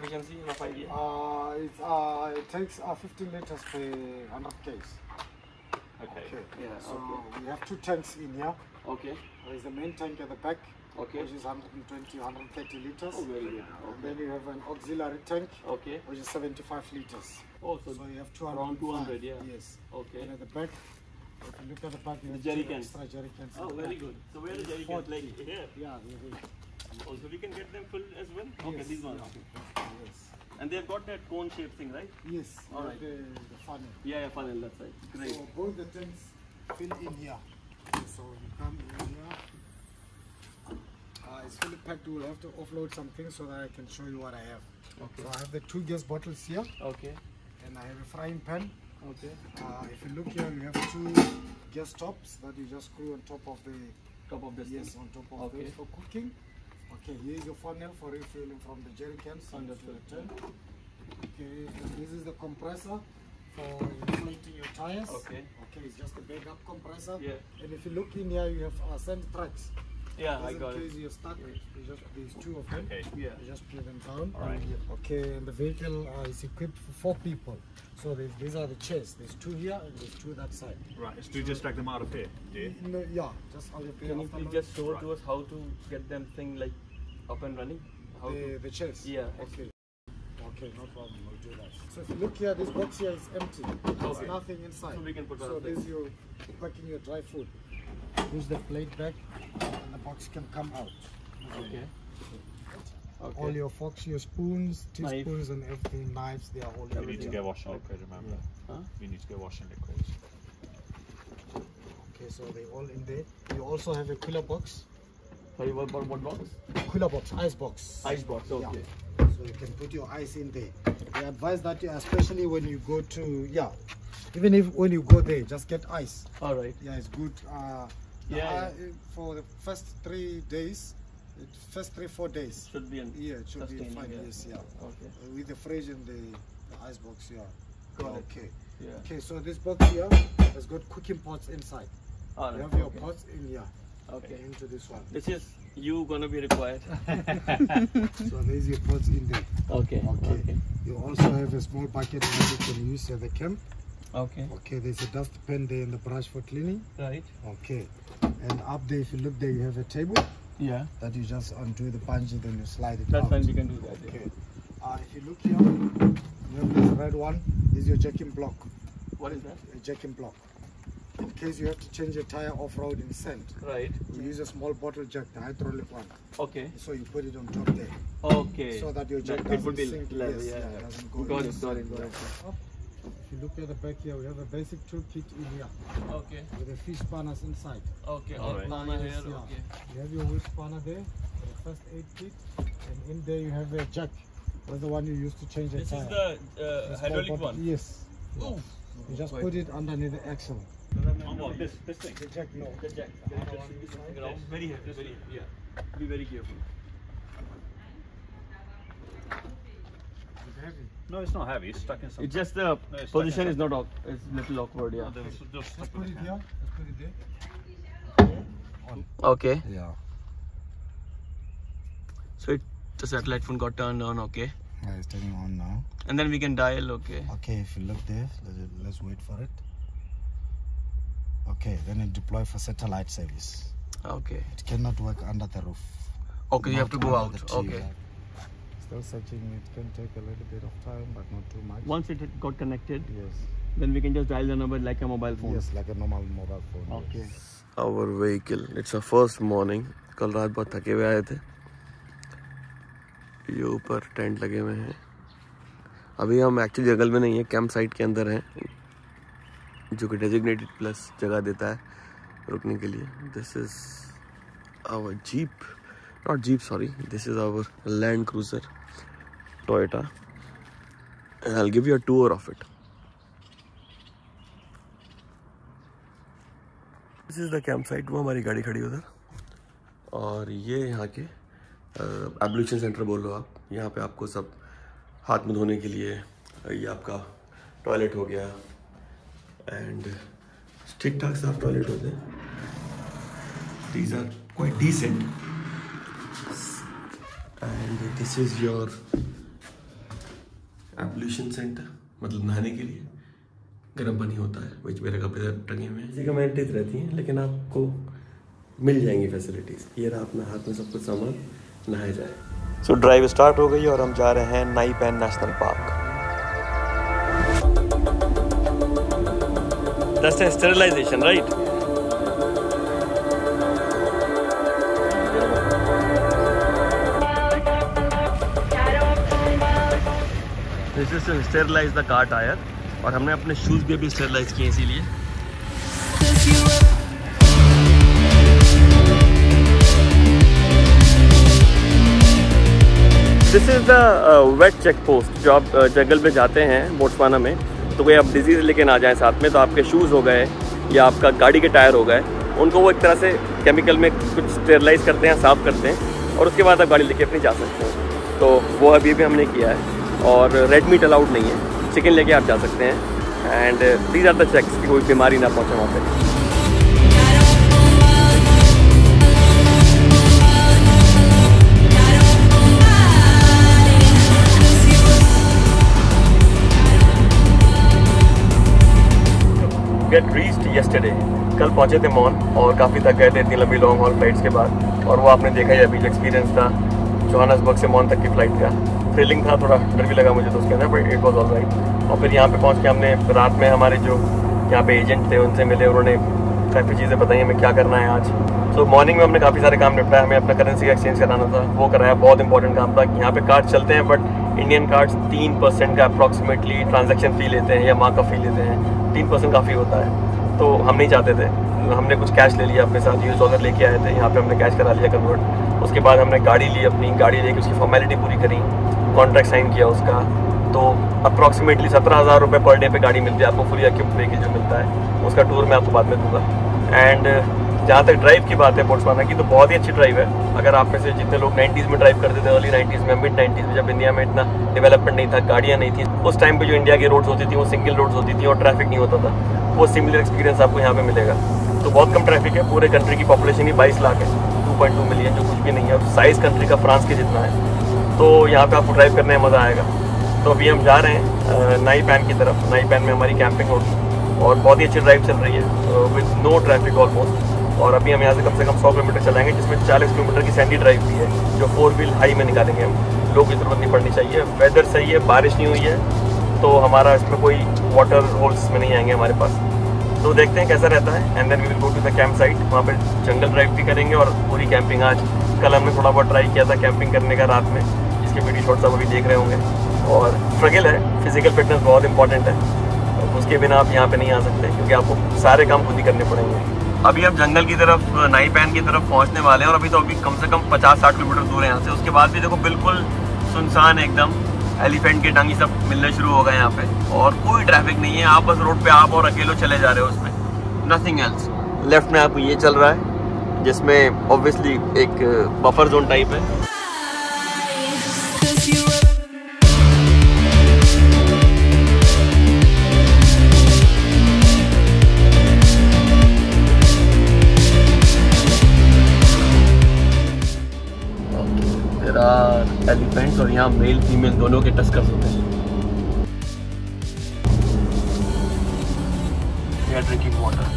efficiency, rough idea? It takes 15 liters per 100 kgs. Okay. Yeah. So we have 2 tanks in here. Okay. There is the main tank at the back, Okay. which is 120, 130 liters. Oh, very good. And then you have an auxiliary tank, Okay. which is 75 liters. Oh, So you have 200. around 200, yeah. Yes. Okay. And at the back, if you look at the back, you have jerry 2 cans. extra jerry cans. Oh, very good. So where are the jerry cans? Like here? Yeah, here. Also, we can get them full as well? Okay, Yes, these ones. yeah. Yes. And they've got that cone shaped thing, right? Yes. All you right. have the funnel. Yeah, funnel, that's right. Great. So both the tanks fill in here. So you come in here. It's fully packed. We'll have to offload some things so that I can show you what I have. Okay. So I have the 2 gas bottles here, Okay. and I have a frying pan. Okay. If you look here, we have 2 gas tops that you just screw on top of the Top of this yes, thing. on top of Okay. those for cooking. Okay, here's your funnel for refilling from the jerry cans into the tank. Okay, and this is the compressor for inflating your tires. Okay. Okay, it's just a backup compressor. Yeah. And if you look in here, you have sand tracks. Yeah, I Just got in it. case you're stuck, there's 2 of them. Yeah. You just put them down. All right. Okay, and the vehicle is equipped for 4 people. So these are the chairs. There's 2 here and there's 2 that side. Right, so do you just drag them out of here, do you? No, yeah, just I'll pay Can you after please lunch. just show to us how to get them thing like up and running? How to? the chairs? Yeah. Okay. Okay, no problem. I'll do that. So if you look here, this box here is empty. There's Okay. nothing inside. So we can put So our this you're packing your dry food. Push the plate back, and the box can come out. Okay. Okay. All your forks, your spoons, Knife. teaspoons, and everything, knives, they are all You in need to here. go wash in liquid, remember? Huh? You need to go wash in liquid. Okay, so they're all in there. You also have a cooler box. Sorry, what box? Cooler box, ice box. Ice box. Okay. Yeah. So you can put your ice in there. They advise that especially when you go to, even if when you go there, just get ice. All right. Yeah, it's good. For the first 3 days, first 3-4 days. Should be in. Yeah, it should be sustaining, fine. yeah. Yes, yeah. Okay. With the fridge and the ice box, yeah. Got it. Okay. Yeah. Okay, so this box here has got cooking pots inside. All You right. have your Okay. pots in here. Okay. And into this one. This is you gonna be required. So there's your pots in there. Okay. Okay. You also have a small bucket that you can use at the camp. Okay. Okay, there's a dustpan there and the brush for cleaning. Right. Okay. And up there, if you look there, you have a table Yeah. that you just undo the bungee, then you slide it That's out. fine. We can do that. Yeah. Okay. If you look here, you have this red one. This is your jacking block. What is that? A jacking block. In case you have to change your tire off-road in sand, Right. you use a small bottle jack, the hydraulic one. Okay. So you put it on top there. Okay. So that your jack it would doesn't be sink. level. Yes, Yeah. it doesn't go Got in. it. Got it. Got it. If you look at the back here, we have a basic toolkit in here Okay. with the fish spanners inside. Okay. All right. Banana here. Yeah. Okay. You have your wood spanner there, for the first aid kit, and in there you have a jack. That's the one you use to change the This tire. is the It's hydraulic called- one. Yes. Oh. You just put it underneath the axle. Oh, what, this thing? The jack, no. The jack. Very heavy. Very heavy. Yeah. Be very careful. It's heavy. No, it's not heavy, it's stuck in something. It's just the it's position like is not. It's little awkward. Yeah. Just Let's stuck put with it the here. can. Let's put it there. Okay. Yeah. So the satellite phone got turned on. Okay. Yeah, it's turning on now. And then we can dial. Okay. Okay, if you look there, let's wait for it. Okay, then it deploy for satellite service. Okay. It cannot work under the roof. Okay. You have to Not go under out. the tree. Okay. Still searching. It can take a little bit of time, but not too much. Once it got connected, Yes. then we can just dial the number like a mobile phone. Yes, like a normal mobile phone. Okay. Yes. Our vehicle. It's our first morning. कल रात बहुत थके हुए आए थे. ये ऊपर tent लगे हुए हैं. अभी हम एक्चुअली जंगल में नहीं है, कैंप साइट के अंदर हैं, जो कि डेजिग्नेटेड प्लस जगह देता है रुकने के लिए. This is our jeep, not jeep sorry, this is our Land Cruiser Toyota, and I will give you a tour of it. This is the camp site. वो हमारी गाड़ी खड़ी उधर, और ये यहाँ के एब्ल्यूशन सेंटर बोलो आप. यहाँ पे आपको सब हाथ मुँह धोने के लिए, ये आपका टॉयलेट हो गया, एंड ठीक ठाक साफ टॉयलेट होते हैं. These are quite decent, and this is your ablution centre, मतलब नहाने के लिए गर्म पानी होता है, which मेरे कपड़े टंगे हुए हैं। इसी कम्युनिटीज रहती हैं, लेकिन आपको मिल जाएंगी फैसिलिटीज़। ये रहा अपना हाथ में सब कुछ सामान, नहाया जाए। सो ड्राइव स्टार्ट हो गई और हम जा रहे हैं नाई pan national park. That's a sterilization, right? This is to sterilize the car tire, और हमने अपने शूज भी अभी स्टेरलाइज किए इसीलिए। This is the weight check post. जो आप जंगल में जाते हैं बोट्सवाना में, तो कोई आप डिजीज़ लेके ना जाएं साथ में, तो आपके शूज़ हो गए या आपका गाड़ी के टायर हो गए, उनको वो एक तरह से केमिकल में कुछ स्टेरलाइज करते हैं, साफ़ करते हैं, और उसके बाद आप गाड़ी लेके अपनी जा सकते हैं। तो वो अभी भी हमने किया है। और रेड मीट अलाउड नहीं है, चिकन लेके आप जा सकते हैं। And these are the checks कि कोई बीमारी ना पहुँचे वहाँ पे। गेट रीच्ड येस्टरडे, कल पहुँचे थे मॉन और काफ़ी थक गए थे इतनी लंबी लॉन्ग हॉल फ्लाइट्स के बाद। और वो आपने देखा ही अभी जो एक्सपीरियंस था जोहान्सबर्ग से मॉन तक की फ़्लाइट का, थ्रिलिंग था, थोड़ा डर भी लगा मुझे तो उसके अंदर, but it was all right. और फिर यहाँ पे पहुँच के हमने रात में हमारे जो यहाँ पे एजेंट थे उनसे मिले, उन्होंने काफ़ी चीज़ें बताई हमें क्या करना है आज। सो मॉर्निंग में हमने काफ़ी सारे काम निपटाया। हमें अपना करेंसी एक्सचेंज कराना था, वो कराया। बहुत इंपॉर्टेंट काम था। यहाँ पे कार्ड चलते हैं बट इंडियन कार्ड्स 3% का अप्रॉक्सीमेटली ट्रांजैक्शन फ़ी लेते हैं या माँ का फ़ी लेते हैं। 3% काफ़ी होता है, तो हम नहीं चाहते थे। हमने कुछ कैश ले लिया अपने साथ, $US लेके आए थे। यहाँ पे हमने कैश करा लिया कन्वर्ट। उसके बाद हमने गाड़ी ली, अपनी गाड़ी लेके उसकी फॉर्मेलिटी पूरी करी, कॉन्ट्रैक्ट साइन किया उसका। तो अप्रॉक्सीमेटली 17,000 रुपये पर डे पे गाड़ी मिलती है आपको, फुली इक्विप्ड व्हीकल जो मिलता है। उसका टूर मैं आपको बाद में दूंगा। एंड जहाँ तक ड्राइव की बात है बोट्सवाना की, तो बहुत ही अच्छी ड्राइव है। अगर आप में से जितने लोग 90s में ड्राइव करते थे, अर्ली 90s में, मिड 90s में, जब इंडिया में इतना डेवलपमेंट नहीं था, गाड़ियाँ नहीं थी, उस टाइम पे जो इंडिया की रोड्स होती थी वो सिंगल रोड्स होती थी और ट्रैफिक नहीं होता था। वो सिमिलर एक्सपीरियंस आपको यहाँ पे मिलेगा। तो बहुत कम ट्रैफिक है। पूरे कंट्री की पॉपुलेशन ही 22 लाख है, 2.2 मिलियन, जो कुछ भी नहीं है। साइज़ कंट्री का फ्रांस के जितना है। तो यहाँ पे आपको ड्राइव करने में मज़ा आएगा। तो अभी हम जा रहे हैं नाई पैन की तरफ। नाई पैन में हमारी कैंपिंग होगी और बहुत ही अच्छी ड्राइव चल रही है विद नो ट्रैफिक ऑलमोस्ट। और अभी हम यहाँ से कम 100 किलोमीटर चलाएंगे, जिसमें 40 किलोमीटर की सैंडी ड्राइव भी है, जो 4 व्हील हाई में निकालेंगे हम। लोग की ज़रूरत नहीं पड़नी चाहिए। वेदर सही है, बारिश नहीं हुई है, तो हमारा इसमें कोई वाटर होल्स में नहीं आएंगे हमारे पास। तो देखते हैं कैसा रहता है। And then we will go to the camp site. वहाँ पर जंगल ड्राइव भी करेंगे और पूरी कैंपिंग आज। कल हमने थोड़ा बहुत ट्राई किया था कैंपिंग करने का रात में, जिसके वीडियो शॉट्स आप अभी देख रहे होंगे। और स्ट्रगल है, फिजिकल फिटनेस बहुत इंपॉर्टेंट है। उसके बिना आप यहाँ पे नहीं आ सकते, क्योंकि आपको सारे काम खुद ही करने पड़ेंगे। अभी हम जंगल की तरफ, नाई पैन की तरफ पहुँचने वाले हैं। और अभी तो कम से कम 50-60 किलोमीटर दूर है यहाँ से। उसके बाद भी देखो बिल्कुल सुनसान एकदम, एलिफेंट के डंग सब मिलने शुरू हो गए यहाँ पे, और कोई ट्रैफिक नहीं है। आप बस रोड पे आप और अकेले चले जा रहे हो उसमें, नथिंग एल्स। लेफ्ट में आपको ये चल रहा है, जिसमें ऑब्वियसली एक बफर जोन टाइप है। एलिफेंट्स, और यहाँ मेल फीमेल दोनों के टस्कर्स होते हैं। Drinking water.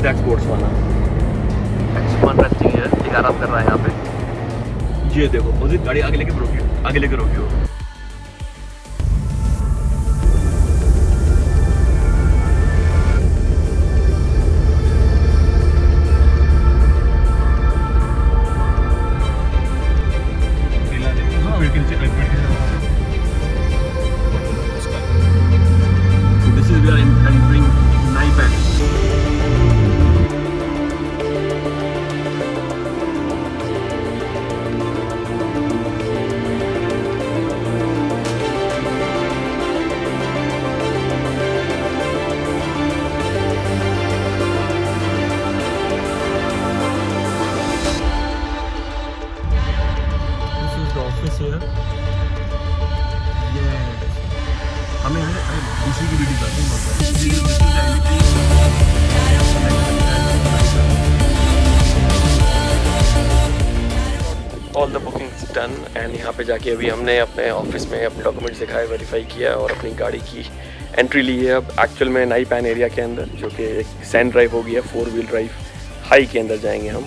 That's Botswana. X1 resting है, एक आराम कर रहा है यहाँ पे। ये देखो उसी गाड़ी आगे लेके रोकियो, आगे लेके रोकियो। This is where I'm entering Nai Pan. दिखाने हैं, इसी की वीडियो करते हैं। All the bookings done and यहाँ पे जाके अभी हमने अपने ऑफिस में अपने डॉक्यूमेंट्स दिखाए, वेरीफाई किया और अपनी गाड़ी की एंट्री ली है अब एक्चुअल में नई पैन एरिया के अंदर, जो कि एक सैंड ड्राइव हो गया, 4 व्हील ड्राइव हाई के अंदर जाएंगे हम।